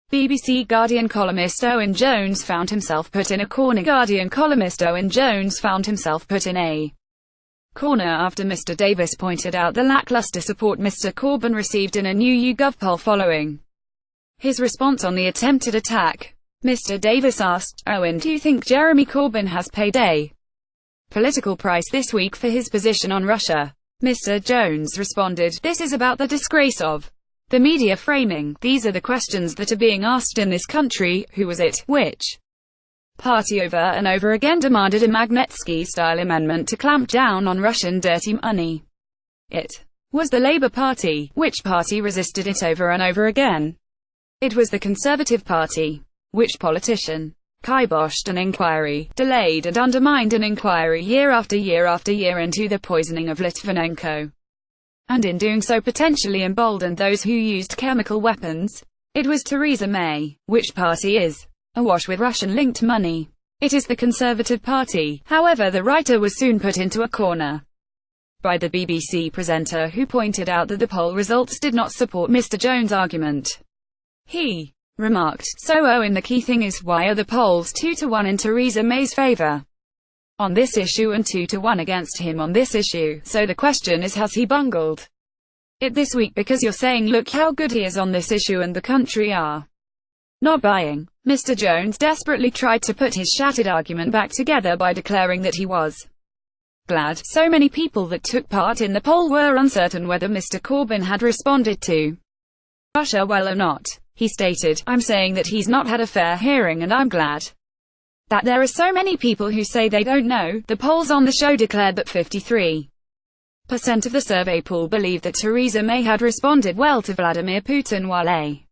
BBCGuardian columnist Owen Jones found himself put in a corner. Guardian columnist Owen Jones found himself put in a corner after Mr Davis pointed out the lacklustre support Mr Corbyn received in a new YouGov poll following his response on the attempted attack. Mr Davis asked, "Owen, do you think Jeremy Corbyn has paid a political price this week for his position on Russia?" Mr Jones responded, "This is about the disgrace of the media framing. These are the questions that are being asked in this country. Who was it? Which party over and over again demanded a Magnitsky-style amendment to clamp down on Russian dirty money? It was the Labour Party. Which party resisted it over and over again? It was the Conservative Party. Which politician kiboshed an inquiry, delayed and undermined an inquiry year after year after year into the poisoning of Litvinenko, and in doing so potentially emboldened those who used chemical weapons? It was Theresa May. Which party is awash with Russian-linked money? It is the Conservative Party." However, the writer was soon put into a corner by the BBC presenter, who pointed out that the poll results did not support Mr Jones' argument. He remarked, "So Owen, the key thing is, why are the polls 2-1 in Theresa May's favour on this issue and 2-1 against him on this issue? So the question is, has he bungled it this week because you're saying look how good he is on this issue and the country are not buying?" Mr Jones desperately tried to put his shattered argument back together by declaring that he was glad so many people that took part in the poll were uncertain whether Mr Corbyn had responded to Russia well or not. He stated, "I'm saying that he's not had a fair hearing, and I'm glad that there are so many people who say they don't know." The polls on the show declared that 53% of the survey pool believed that Theresa May had responded well to Vladimir Putin, while a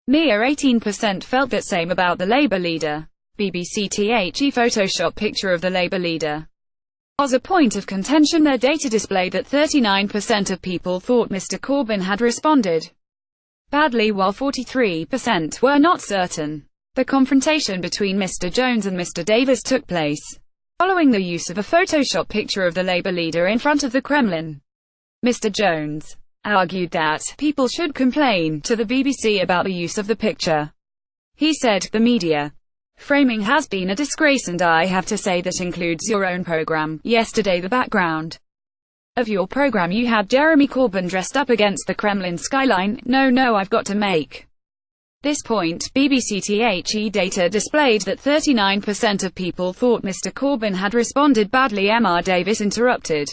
mere 18% felt that same about the Labour leader. BBCTHE Photoshop picture of the Labour leader was a point of contention. Their data displayed that 39% of people thought Mr Corbyn had responded badly, while 43% were not certain. The confrontation between Mr Jones and Mr Davis took place following the use of a Photoshop picture of the Labour leader in front of the Kremlin. Mr Jones argued that people should complain to the BBC about the use of the picture. He said, "The media framing has been a disgrace, and I have to say that includes your own programme. Yesterday the background of your programme, you had Jeremy Corbyn dressed up against the Kremlin skyline. No, I've got to make this point." BBCTHE data displayed that 39% of people thought Mr Corbyn had responded badly. Mr Davis interrupted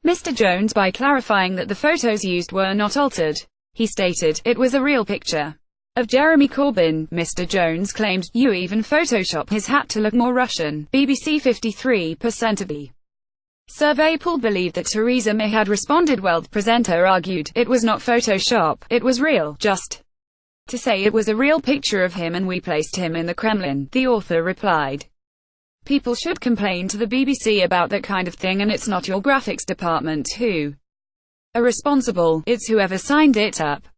Mr Jones by clarifying that the photos used were not altered. He stated, "It was a real picture of Jeremy Corbyn." Mr Jones claimed, "You even Photoshop his hat to look more Russian." BBC 53% of the survey pool believed that Theresa May had responded well. The presenter argued, "It was not Photoshop, it was real. Just to say it was a real picture of him and we placed him in the Kremlin." The author replied, "People should complain to the BBC about that kind of thing, and it's not your graphics department who are responsible, it's whoever signed it up."